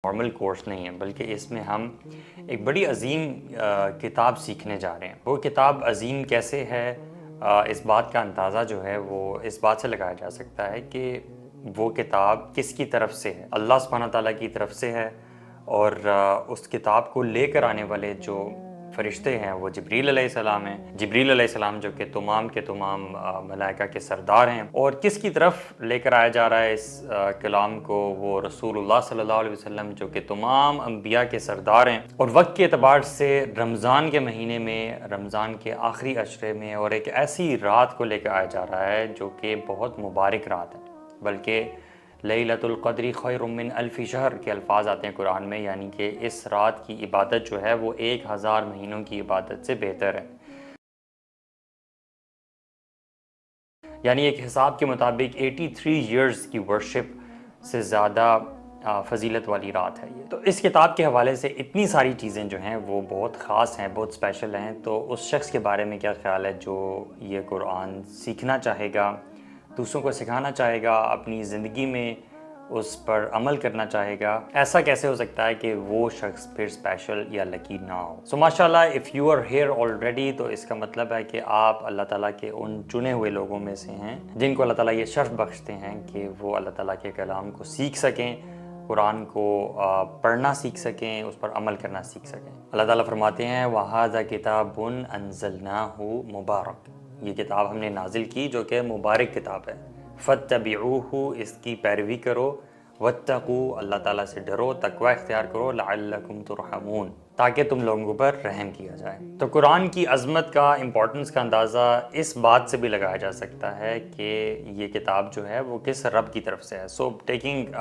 Normal course نہیں ہے، بلکہ اس میں ہم ایک بڑی عظیم کتاب سیکھنے جا رہے ہیں۔ وہ کتاب عظیم کیسے ہے، اس بات کا اندازہ جو ہے وہ اس بات سے لگایا جا سکتا ہے کہ وہ کتاب کس کی طرف سے ہے۔ اللہ سبحانہ تعالیٰ کی طرف سے ہے، اور اس کتاب کو لے کر آنے والے جو فرشتے ہیں وہ جبریل علیہ السلام ہیں۔ جبریل علیہ السلام جو کہ تمام کے تمام ملائکہ کے سردار ہیں، اور کس کی طرف لے کر آیا جا رہا ہے اس کلام کو، وہ رسول اللہ صلی اللہ علیہ وسلم جو کہ تمام انبیاء کے سردار ہیں۔ اور وقت کے اعتبار سے رمضان کے مہینے میں، رمضان کے آخری عشرے میں، اور ایک ایسی رات کو لے کر آیا جا رہا ہے جو کہ بہت مبارک رات ہے، بلکہ لیلۃ القدر خیر من الف شہر کے الفاظ آتے ہیں قرآن میں، یعنی کہ اس رات کی عبادت جو ہے وہ 1000 مہینوں کی عبادت سے بہتر ہے۔ یعنی ایک حساب کے مطابق 83 ایئرز کی ورشپ سے زیادہ فضیلت والی رات ہے یہ۔ تو اس کتاب کے حوالے سے اتنی ساری چیزیں جو ہیں وہ بہت خاص ہیں، بہت اسپیشل ہیں۔ تو اس شخص کے بارے میں کیا خیال ہے جو یہ قرآن سیکھنا چاہے گا، دوسروں کو سکھانا چاہے گا، اپنی زندگی میں اس پر عمل کرنا چاہے گا؟ ایسا کیسے ہو سکتا ہے کہ وہ شخص پھر اسپیشل یا لکی نہ ہو؟ سو ماشاءاللہ if you are here already, تو اس کا مطلب ہے کہ آپ اللہ تعالیٰ کے ان چنے ہوئے لوگوں میں سے ہیں جن کو اللہ تعالیٰ یہ شرف بخشتے ہیں کہ وہ اللہ تعالیٰ کے کلام کو سیکھ سکیں، قرآن کو پڑھنا سیکھ سکیں، اس پر عمل کرنا سیکھ سکیں۔ اللہ تعالیٰ فرماتے ہیں وَهَذَا كِتَابٌ أَنزَلْنَاهُ مُبَارَكٌ، یہ کتاب ہم نے نازل کی جو کہ مبارک کتاب ہے۔ فَاتَّبِعُوهُ، اس کی پیروی کرو، وَاتَّقُوا، اللہ تعالیٰ سے ڈرو، تقوی اختیار کرو، لَعَلَّكُمْ تُرْحَمُونَ، تاکہ تم لوگوں پر رحم کیا جائے۔ تو قرآن کی عظمت کا، امپورٹنس کا اندازہ اس بات سے بھی لگایا جا سکتا ہے کہ یہ کتاب جو ہے وہ کس رب کی طرف سے ہے۔ سو ٹیکنگ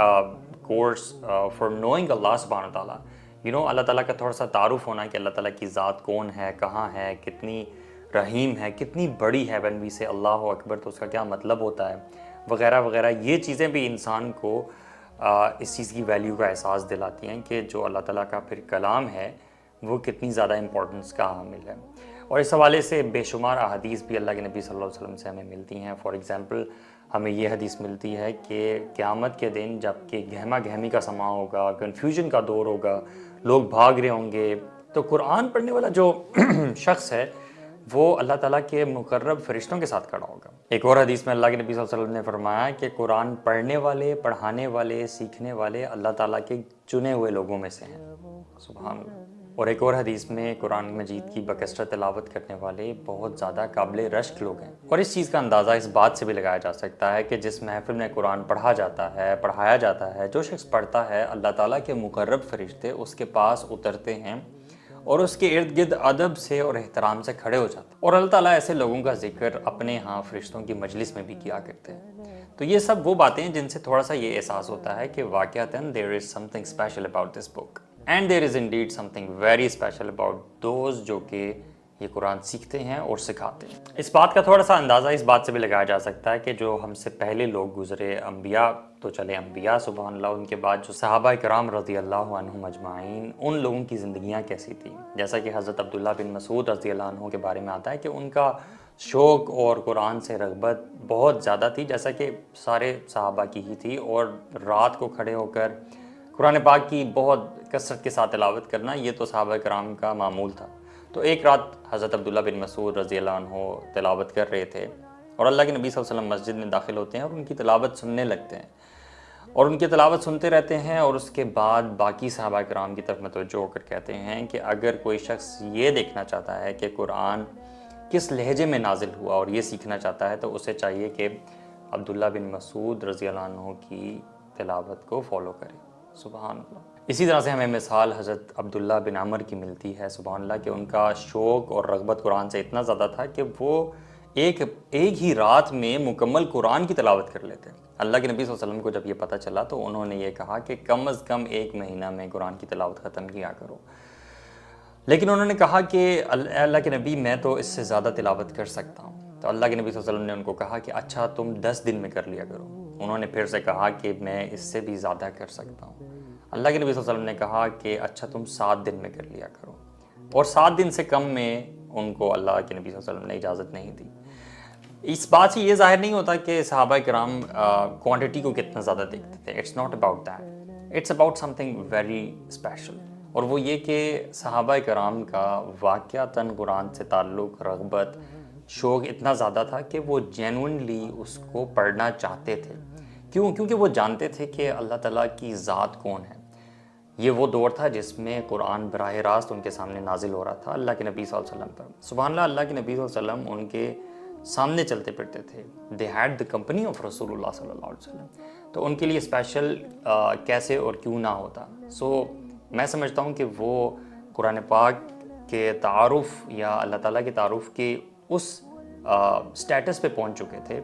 کورس فار نوئنگ اللہ سبحانہ تعالیٰ، اللہ تعالیٰ کا تھوڑا سا تعارف ہونا کہ اللہ تعالیٰ کی ذات کون ہے، کہاں ہے، کتنی رحیم ہے، کتنی بڑی ہے، when we say اللہ اکبر تو اس کا کیا مطلب ہوتا ہے، وغیرہ وغیرہ، یہ چیزیں بھی انسان کو اس چیز کی ویلیو کا احساس دلاتی ہیں کہ جو اللہ تعالیٰ کا پھر کلام ہے وہ کتنی زیادہ امپورٹنس کا حامل ہے۔ اور اس حوالے سے بے شمار احادیث بھی اللہ کے نبی صلی اللہ علیہ وسلم سے ہمیں ملتی ہیں۔ فار ایگزامپل ہمیں یہ حدیث ملتی ہے کہ قیامت کے دن جب کہ گہما گہمی کا سماں ہوگا، کنفیوژن کا دور ہوگا، لوگ بھاگ رہے ہوں گے، تو قرآن پڑھنے والا جو شخص ہے وہ اللہ تعالیٰ کے مقرب فرشتوں کے ساتھ کھڑا ہوگا۔ ایک اور حدیث میں اللہ کے نبی صلی اللہ علیہ وسلم نے فرمایا کہ قرآن پڑھنے والے، پڑھانے والے، سیکھنے والے اللہ تعالیٰ کے چنے ہوئے لوگوں میں سے ہیں۔ سبحان اللہ۔ اور ایک اور حدیث میں قرآن مجید کی بکثرت تلاوت کرنے والے بہت زیادہ قابل رشک لوگ ہیں۔ اور اس چیز کا اندازہ اس بات سے بھی لگایا جا سکتا ہے کہ جس محفل میں قرآن پڑھا جاتا ہے، پڑھایا جاتا ہے، جو شخص پڑھتا ہے، اللہ تعالیٰ کے مقرب فرشتے اس کے پاس اترتے ہیں اور اس کے ارد گرد ادب سے اور احترام سے کھڑے ہو جاتے ہیں، اور اللہ تعالیٰ ایسے لوگوں کا ذکر اپنے ہاں فرشتوں کی مجلس میں بھی کیا کرتے ہیں۔ تو یہ سب وہ باتیں ہیں جن سے تھوڑا سا یہ احساس ہوتا ہے کہ واقعتاً there is something special about this book and there is indeed something very special about those جو کہ یہ قرآن سیکھتے ہیں اور سکھاتے ہیں۔ اس بات کا تھوڑا سا اندازہ اس بات سے بھی لگایا جا سکتا ہے کہ جو ہم سے پہلے لوگ گزرے، انبیاء تو چلے انبیاء سبحان اللہ، ان کے بعد جو صحابہ کرام رضی اللہ عنہم اجمعین، ان لوگوں کی زندگیاں کیسی تھیں؟ جیسا کہ حضرت عبداللہ بن مسعود رضی اللہ عنہ کے بارے میں آتا ہے کہ ان کا شوق اور قرآن سے رغبت بہت زیادہ تھی، جیسا کہ سارے صحابہ کی ہی تھی، اور رات کو کھڑے ہو کر قرآن پاک کی بہت کثرت کے ساتھ تلاوت کرنا یہ تو صحابہ کرام کا معمول تھا۔ تو ایک رات حضرت عبداللہ بن مسعود رضی اللہ عنہ تلاوت کر رہے تھے، اور اللہ کے نبی صلی اللہ علیہ وسلم مسجد میں داخل ہوتے ہیں اور ان کی تلاوت سننے لگتے ہیں، اور ان کی تلاوت سنتے رہتے ہیں، اور اس کے بعد باقی صحابہ کرام کی طرف متوجہ ہو کر کہتے ہیں کہ اگر کوئی شخص یہ دیکھنا چاہتا ہے کہ قرآن کس لہجے میں نازل ہوا اور یہ سیکھنا چاہتا ہے تو اسے چاہیے کہ عبداللہ بن مسعود رضی اللہ عنہ کی تلاوت کو فالو کرے۔ سبحان اللہ۔ اسی طرح سے ہمیں مثال حضرت عبداللہ بن عمر کی ملتی ہے، سبحان اللہ، کہ ان کا شوق اور رغبت قرآن سے اتنا زیادہ تھا کہ وہ ایک ہی رات میں مکمل قرآن کی تلاوت کر لیتے ہیں۔ اللہ کے نبی صلی اللہ علیہ وسلم کو جب یہ پتہ چلا تو انہوں نے یہ کہا کہ کم از کم 1 مہینہ میں قرآن کی تلاوت ختم کیا کرو، لیکن انہوں نے کہا کہ اللہ کے نبی میں تو اس سے زیادہ تلاوت کر سکتا ہوں۔ تو اللہ کے نبی صلی اللہ علیہ وسلم نے ان کو کہا کہ اچھا تم 10 دن میں کر لیا کرو۔ انہوں نے پھر سے کہا کہ میں اس سے بھی زیادہ کر سکتا ہوں۔ اللہ کے نبی صلی اللہ علیہ وسلم نے کہا کہ اچھا تم 7 دن میں کر لیا کرو، اور 7 دن سے کم میں ان کو اللہ کے نبی صلی اللہ علیہ وسلم نے اجازت نہیں دی۔ اس بات سے یہ ظاہر نہیں ہوتا کہ صحابہ کرام کوانٹٹی کو کتنا زیادہ دیکھتے تھے، it's not about that, it's about something very special, اور وہ یہ کہ صحابہ کرام کا واقعتاً قرآن سے تعلق، رغبت، شوق اتنا زیادہ تھا کہ وہ جینوئنلی اس کو پڑھنا چاہتے تھے۔ کیوں؟ کیونکہ وہ جانتے تھے کہ اللہ تعالیٰ کی ذات کون ہے۔ یہ وہ دور تھا جس میں قرآن براہ راست ان کے سامنے نازل ہو رہا تھا اللہ کے نبی صلی اللہ علیہ وسلم پر۔ سبحان اللہ، اللہ کے نبی صلی اللہ علیہ وسلم ان کے سامنے چلتے پھرتے تھے۔ They had the company of رسول اللہ صلی اللہ علیہ وسلم، تو ان کے لیے اسپیشل کیسے اور کیوں نہ ہوتا۔ سو میں سمجھتا ہوں کہ وہ قرآن پاک کے تعارف یا اللہ تعالیٰ کے تعارف کے اس سٹیٹس پہ پہنچ چکے تھے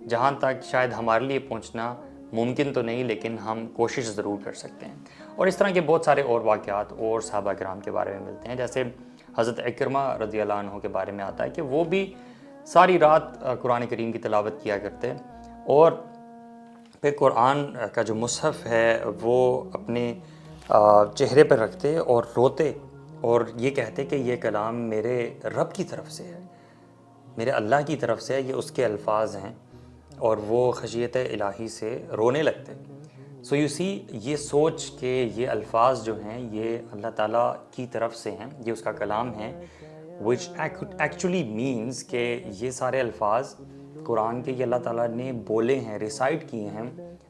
جہاں تک شاید ہمارے لیے پہنچنا ممکن تو نہیں، لیکن ہم کوشش ضرور کر سکتے ہیں۔ اور اس طرح کے بہت سارے اور واقعات اور صحابہ کرام کے بارے میں ملتے ہیں، جیسے حضرت اکرمہ رضی اللہ عنہ کے بارے میں آتا ہے کہ وہ بھی ساری رات قرآن کریم کی تلاوت کیا کرتے، اور پھر قرآن کا جو مصحف ہے وہ اپنے چہرے پر رکھتے اور روتے، اور یہ کہتے کہ یہ کلام میرے رب کی طرف سے ہے، میرے اللہ کی طرف سے ہے، یہ اس کے الفاظ ہیں، اور وہ خشیت الہی سے رونے لگتے۔ سو یو سی، یہ سوچ کہ یہ الفاظ جو ہیں یہ اللہ تعالیٰ کی طرف سے ہیں، یہ اس کا کلام ہے، which actually means کہ یہ سارے الفاظ قرآن کے یہ اللہ تعالیٰ نے بولے ہیں، ریسائٹ کیے ہیں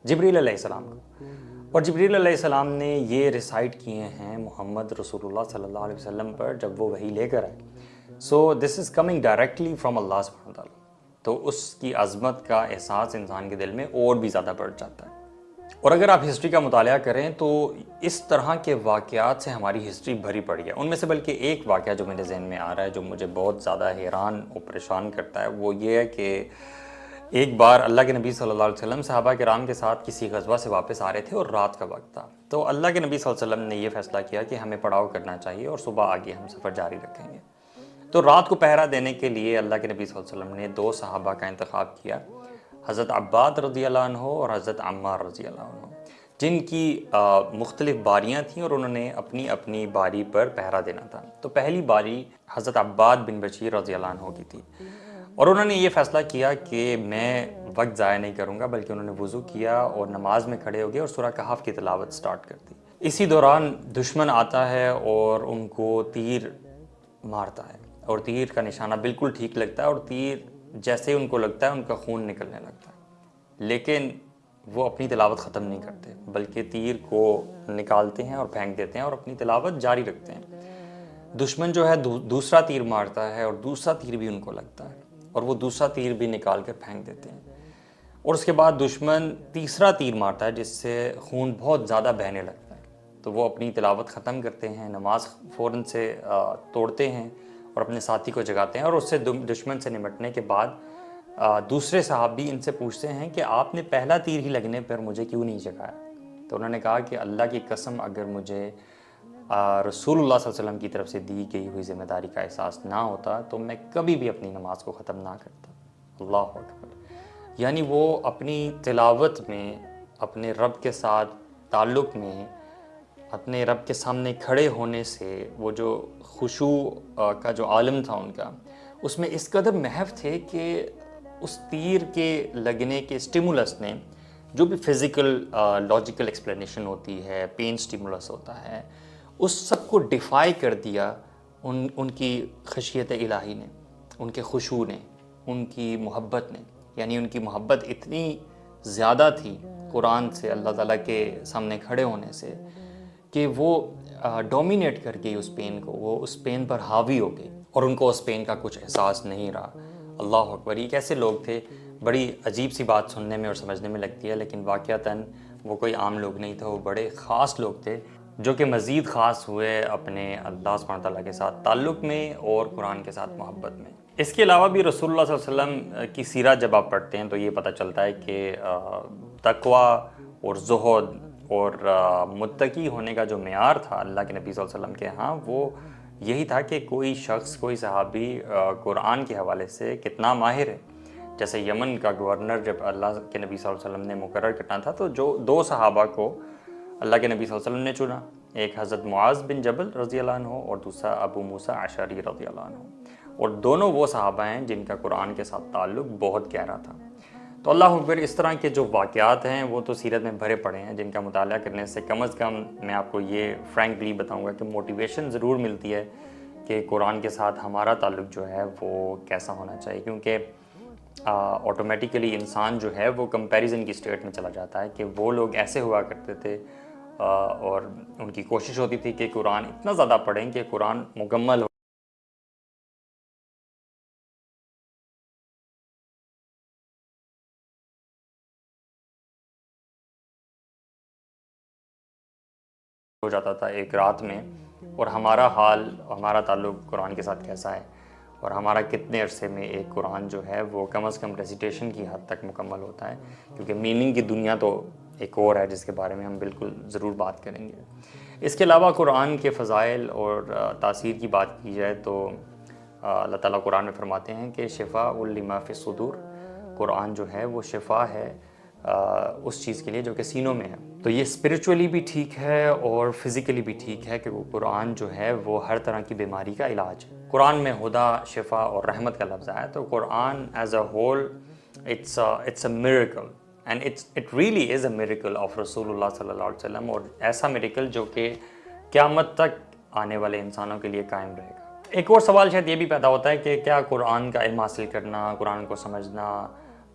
جبریل علیہ السلام کو، اور جبریل علیہ السلام نے یہ ریسائٹ کیے ہیں محمد رسول اللہ صلی اللہ علیہ وسلم پر جب وہ وحی لے کر آئے۔ سو دس از کمنگ ڈائریکٹلی فرام اللہ سبحانہ وتعالیٰ، تو اس کی عظمت کا احساس انسان کے دل میں اور بھی زیادہ بڑھ جاتا ہے۔ اور اگر آپ ہسٹری کا مطالعہ کریں تو اس طرح کے واقعات سے ہماری ہسٹری بھری پڑی ہے۔ ان میں سے بلکہ ایک واقعہ جو میرے ذہن میں آ رہا ہے، جو مجھے بہت زیادہ حیران اور پریشان کرتا ہے، وہ یہ ہے کہ ایک بار اللہ کے نبی صلی اللہ علیہ وسلم صحابہ کرام کے ساتھ کسی غزوہ سے واپس آ رہے تھے اور رات کا وقت تھا، تو اللہ کے نبی صلی اللہ علیہ وسلم نے یہ فیصلہ کیا کہ ہمیں پڑاؤ کرنا چاہیے اور صبح آگے ہم سفر جاری رکھیں گے۔ تو رات کو پہرا دینے کے لیے اللہ کے نبی صلی اللہ علیہ وسلم نے 2 صحابہ کا انتخاب کیا، حضرت عباد رضی اللہ عنہ اور حضرت عمار رضی اللہ عنہ، جن کی مختلف باریاں تھیں اور انہوں نے اپنی اپنی باری پر پہرا دینا تھا۔ تو پہلی باری حضرت عباد بن بشیر رضی اللہ عنہ کی تھی، اور انہوں نے یہ فیصلہ کیا کہ میں وقت ضائع نہیں کروں گا، بلکہ انہوں نے وضو کیا اور نماز میں کھڑے ہو گئے اور سورہ کہف کی تلاوت سٹارٹ کر دی۔ اسی دوران دشمن آتا ہے اور ان کو تیر مارتا ہے، اور تیر کا نشانہ بالکل ٹھیک لگتا ہے، اور تیر جیسے ان کو لگتا ہے ان کا خون نکلنے لگتا ہے، لیکن وہ اپنی تلاوت ختم نہیں کرتے، بلکہ تیر کو نکالتے ہیں اور پھینک دیتے ہیں اور اپنی تلاوت جاری رکھتے ہیں۔ دشمن جو ہے دوسرا تیر مارتا ہے، اور دوسرا تیر بھی ان کو لگتا ہے، اور وہ دوسرا تیر بھی نکال کر پھینک دیتے ہیں، اور اس کے بعد دشمن تیسرا تیر مارتا ہے جس سے خون بہت زیادہ بہنے لگتا ہے، تو وہ اپنی تلاوت ختم کرتے ہیں، نماز فوراً سے توڑتے ہیں اور اپنے ساتھی کو جگاتے ہیں، اور اس سے دشمن سے نمٹنے کے بعد دوسرے صحابی ان سے پوچھتے ہیں کہ آپ نے پہلا تیر ہی لگنے پر مجھے کیوں نہیں جگایا؟ تو انہوں نے کہا کہ اللہ کی قسم، اگر مجھے رسول اللہ صلی اللہ علیہ وسلم کی طرف سے دی گئی ہوئی ذمہ داری کا احساس نہ ہوتا تو میں کبھی بھی اپنی نماز کو ختم نہ کرتا۔ اللہ اکبر! یعنی وہ اپنی تلاوت میں، اپنے رب کے ساتھ تعلق میں، اپنے رب کے سامنے کھڑے ہونے سے وہ جو خشوع کا جو عالم تھا ان کا، اس میں اس قدر محو تھے کہ اس تیر کے لگنے کے سٹیمولس نے جو بھی فزیکل لاجیکل ایکسپلینیشن ہوتی ہے، پین سٹیمولس ہوتا ہے، اس سب کو ڈیفائی کر دیا ان کی خشیت الہی نے، ان کے خشوع نے، ان کی محبت نے۔ یعنی ان کی محبت اتنی زیادہ تھی قرآن سے، اللہ تعالیٰ کے سامنے کھڑے ہونے سے، کہ وہ ڈومینیٹ کر گئی اس پین کو، وہ اس پین پر حاوی ہو گئی، اور ان کو اس پین کا کچھ احساس نہیں رہا۔ اللہ اکبر! یہ کیسے لوگ تھے؟ بڑی عجیب سی بات سننے میں اور سمجھنے میں لگتی ہے، لیکن واقعتاً وہ کوئی عام لوگ نہیں تھے، وہ بڑے خاص لوگ تھے، جو کہ مزید خاص ہوئے اپنے اللہ سبحانہ تعالیٰ کے ساتھ تعلق میں اور قرآن کے ساتھ محبت میں۔ اس کے علاوہ بھی رسول اللہ صلی اللہ علیہ وسلم کی سیرت جب آپ پڑھتے ہیں تو یہ پتہ چلتا ہے کہ تقویٰ اور زہد اور متقی ہونے کا جو معیار تھا اللہ کے نبی صلی اللہ علیہ وسلم کے ہاں، وہ یہی تھا کہ کوئی شخص، کوئی صحابی قرآن کے حوالے سے کتنا ماہر ہے۔ جیسے یمن کا گورنر جب اللہ کے نبی صلی اللہ علیہ وسلم نے مقرر کرنا تھا تو جو 2 صحابہ کو اللہ کے نبی صلی اللہ علیہ وسلم نے چنا، ایک حضرت معاذ بن جبل رضی اللہ عنہ اور دوسرا ابو موسیٰ اشعری رضی اللہ عنہ، اور دونوں وہ صحابہ ہیں جن کا قرآن کے ساتھ تعلق بہت گہرا تھا۔ تو اللہ اکبر، اس طرح کے جو واقعات ہیں وہ تو سیرت میں بھرے پڑے ہیں، جن کا مطالعہ کرنے سے کم از کم میں آپ کو یہ فرینکلی بتاؤں گا کہ موٹیویشن ضرور ملتی ہے کہ قرآن کے ساتھ ہمارا تعلق جو ہے وہ کیسا ہونا چاہیے، کیونکہ آٹومیٹیکلی انسان جو ہے وہ کمپیریزن کی اسٹیٹ میں چلا جاتا ہے کہ وہ لوگ ایسے ہوا کرتے تھے اور ان کی کوشش ہوتی تھی کہ قرآن اتنا زیادہ پڑھیں کہ قرآن مکمل ہو جاتا تھا ایک رات میں، اور ہمارا حال، ہمارا تعلق قرآن کے ساتھ کیسا ہے، اور ہمارا کتنے عرصے میں ایک قرآن جو ہے وہ کم از کم ریسیٹیشن کی حد تک مکمل ہوتا ہے، کیونکہ میننگ کی دنیا تو ایک اور ہے جس کے بارے میں ہم بالکل ضرور بات کریں گے۔ اس کے علاوہ قرآن کے فضائل اور تاثیر کی بات کی جائے تو اللہ تعالیٰ قرآن میں فرماتے ہیں کہ شفاء لما فی الصدور، قرآن جو ہے وہ شفا ہے اس چیز کے لیے جو کہ سینوں میں ہے۔ تو یہ اسپریچولی بھی ٹھیک ہے اور فزیکلی بھی ٹھیک ہے کہ وہ قرآن جو ہے وہ ہر طرح کی بیماری کا علاج ہے۔ قرآن میں ہدا، شفا اور رحمت کا لفظ آیا، تو Quran is a whole it's a miracle, and it really is a miracle of رسول اللہ صلی اللہ علیہ وسلم، اور ایسا میریکل جو کہ قیامت تک آنے والے انسانوں کے لیے قائم رہے گا۔ ایک اور سوال شاید یہ بھی پیدا ہوتا ہے کہ کیا قرآن کا علم حاصل کرنا، قرآن کو سمجھنا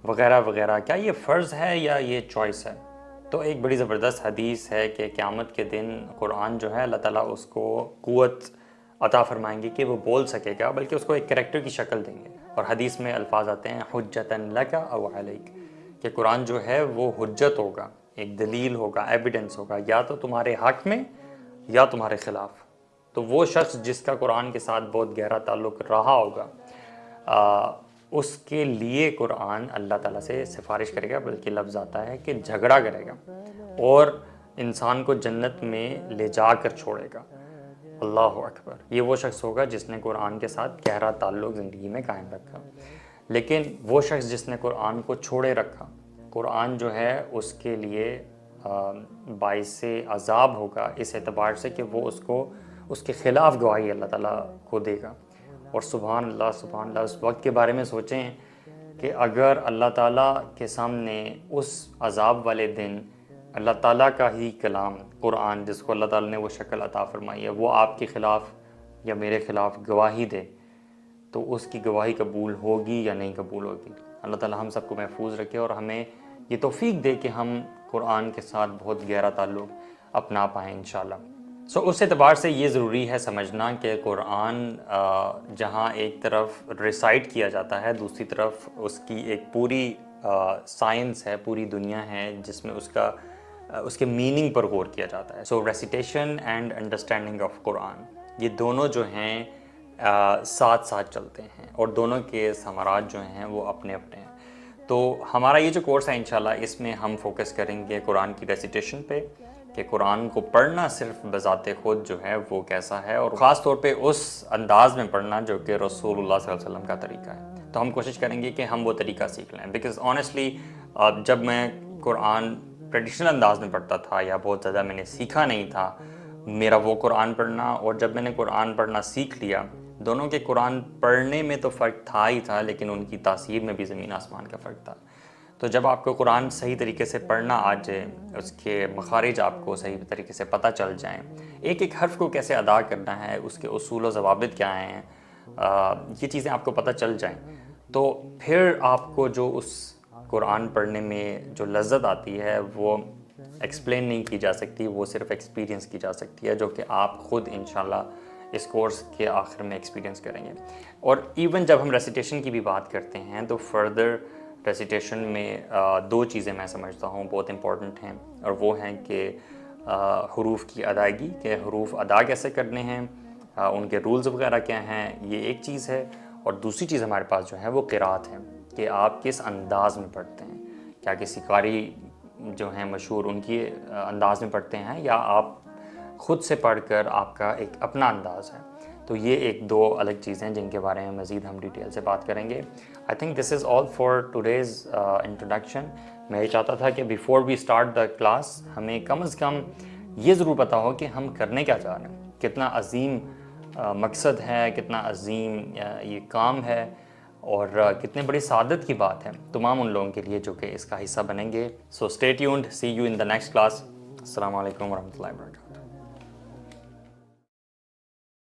وغیرہ وغیرہ، کیا یہ فرض ہے یا یہ چوائس ہے؟ تو ایک بڑی زبردست حدیث ہے کہ قیامت کے دن قرآن جو ہے اللہ تعالیٰ اس کو قوت عطا فرمائیں گے کہ وہ بول سکے گا، بلکہ اس کو ایک کریکٹر کی شکل دیں گے، اور حدیث میں الفاظ آتے ہیں حجتاً لک او علیک، کہ قرآن جو ہے وہ حجت ہوگا، ایک دلیل ہوگا، ایویڈنس ہوگا، یا تو تمہارے حق میں یا تمہارے خلاف۔ تو وہ شخص جس کا قرآن کے ساتھ بہت گہرا تعلق رہا ہوگا اس کے لیے قرآن اللہ تعالیٰ سے سفارش کرے گا، بلکہ لفظ آتا ہے کہ جھگڑا کرے گا اور انسان کو جنت میں لے جا کر چھوڑے گا۔ اللہ اکبر، یہ وہ شخص ہوگا جس نے قرآن کے ساتھ گہرا تعلق زندگی میں قائم رکھا۔ لیکن وہ شخص جس نے قرآن کو چھوڑے رکھا، قرآن جو ہے اس کے لیے باعث عذاب ہوگا، اس اعتبار سے کہ وہ اس کے خلاف گواہی اللہ تعالیٰ کو دے گا۔ اور سبحان اللہ سبحان اللہ، اس وقت کے بارے میں سوچیں کہ اگر اللہ تعالیٰ کے سامنے اس عذاب والے دن اللہ تعالیٰ کا ہی کلام قرآن، جس کو اللہ تعالیٰ نے وہ شکل عطا فرمائی ہے، وہ آپ کے خلاف یا میرے خلاف گواہی دے، تو اس کی گواہی قبول ہوگی یا نہیں قبول ہوگی؟ اللہ تعالیٰ ہم سب کو محفوظ رکھے اور ہمیں یہ توفیق دے کہ ہم قرآن کے ساتھ بہت گہرا تعلق اپنا پائیں انشاءاللہ۔ اس اعتبار سے یہ ضروری ہے سمجھنا کہ قرآن جہاں ایک طرف ریسائٹ کیا جاتا ہے، دوسری طرف اس کی ایک پوری سائنس ہے، پوری دنیا ہے جس میں اس کے میننگ پر غور کیا جاتا ہے۔ ریسیٹیشن اینڈ انڈرسٹینڈنگ آف قرآن، یہ دونوں جو ہیں ساتھ ساتھ چلتے ہیں، اور دونوں کے ثمرات جو ہیں وہ اپنے اپنے ہیں۔ تو ہمارا یہ جو کورس ہے انشاءاللہ، اس میں ہم فوکس کریں گے قرآن کی ریسیٹیشن پہ، کہ قرآن کو پڑھنا صرف بذات خود جو ہے وہ کیسا ہے، اور خاص طور پہ اس انداز میں پڑھنا جو کہ رسول اللہ صلی اللہ علیہ وسلم کا طریقہ ہے۔ تو ہم کوشش کریں گے کہ ہم وہ طریقہ سیکھ لیں، بیکاز آنیسٹلی جب میں قرآن ٹریڈیشنل انداز میں پڑھتا تھا یا بہت زیادہ میں نے سیکھا نہیں تھا میرا وہ قرآن پڑھنا، اور جب میں نے قرآن پڑھنا سیکھ لیا، دونوں کے قرآن پڑھنے میں تو فرق تھا ہی تھا، لیکن ان کی تاثیر میں بھی زمین آسمان کا فرق تھا۔ تو جب آپ کو قرآن صحیح طریقے سے پڑھنا آ جائے، اس کے مخارج آپ کو صحیح طریقے سے پتہ چل جائیں، ایک ایک حرف کو کیسے ادا کرنا ہے، اس کے اصول و ضوابط کیا ہیں، یہ چیزیں آپ کو پتہ چل جائیں، تو پھر آپ کو جو اس قرآن پڑھنے میں جو لذت آتی ہے وہ ایکسپلین نہیں کی جا سکتی، وہ صرف ایکسپیرینس کی جا سکتی ہے، جو کہ آپ خود انشاءاللہ اس کورس کے آخر میں ایکسپیرینس کریں گے۔ اور ایون جب ہم ریسیٹیشن کی بھی بات کرتے ہیں تو فردر ریسیٹیشن میں دو چیزیں میں سمجھتا ہوں بہت امپورٹنٹ ہیں، اور وہ ہیں کہ حروف کی ادائیگی، کہ حروف ادا کیسے کرنے ہیں، ان کے رولز وغیرہ کیا ہیں، یہ ایک چیز ہے، اور دوسری چیز ہمارے پاس جو ہے وہ قرات ہے، کہ آپ کس انداز میں پڑھتے ہیں، کیا کسی قاری جو ہیں مشہور ان کی انداز میں پڑھتے ہیں، یا آپ خود سے پڑھ کر آپ کا ایک اپنا انداز ہے۔ تو یہ ایک دو الگ چیزیں جن کے بارے میں مزید ہم ڈیٹیل سے بات کریں گے۔ I think this is all for today's introduction. میں یہ چاہتا تھا کہ before we start the class ہمیں کم از کم یہ ضرور پتہ ہو کہ ہم کرنے کیا چاہ رہے ہیں، کتنا عظیم مقصد ہے، کتنا عظیم یہ کام ہے، اور کتنے بڑی سعادت کی بات ہے تمام ان لوگوں کے لیے جو کہ اس کا حصہ بنیں گے. So stay tuned, see you in the next class. السلام علیکم ورحمۃ اللہ وبرکاتہ.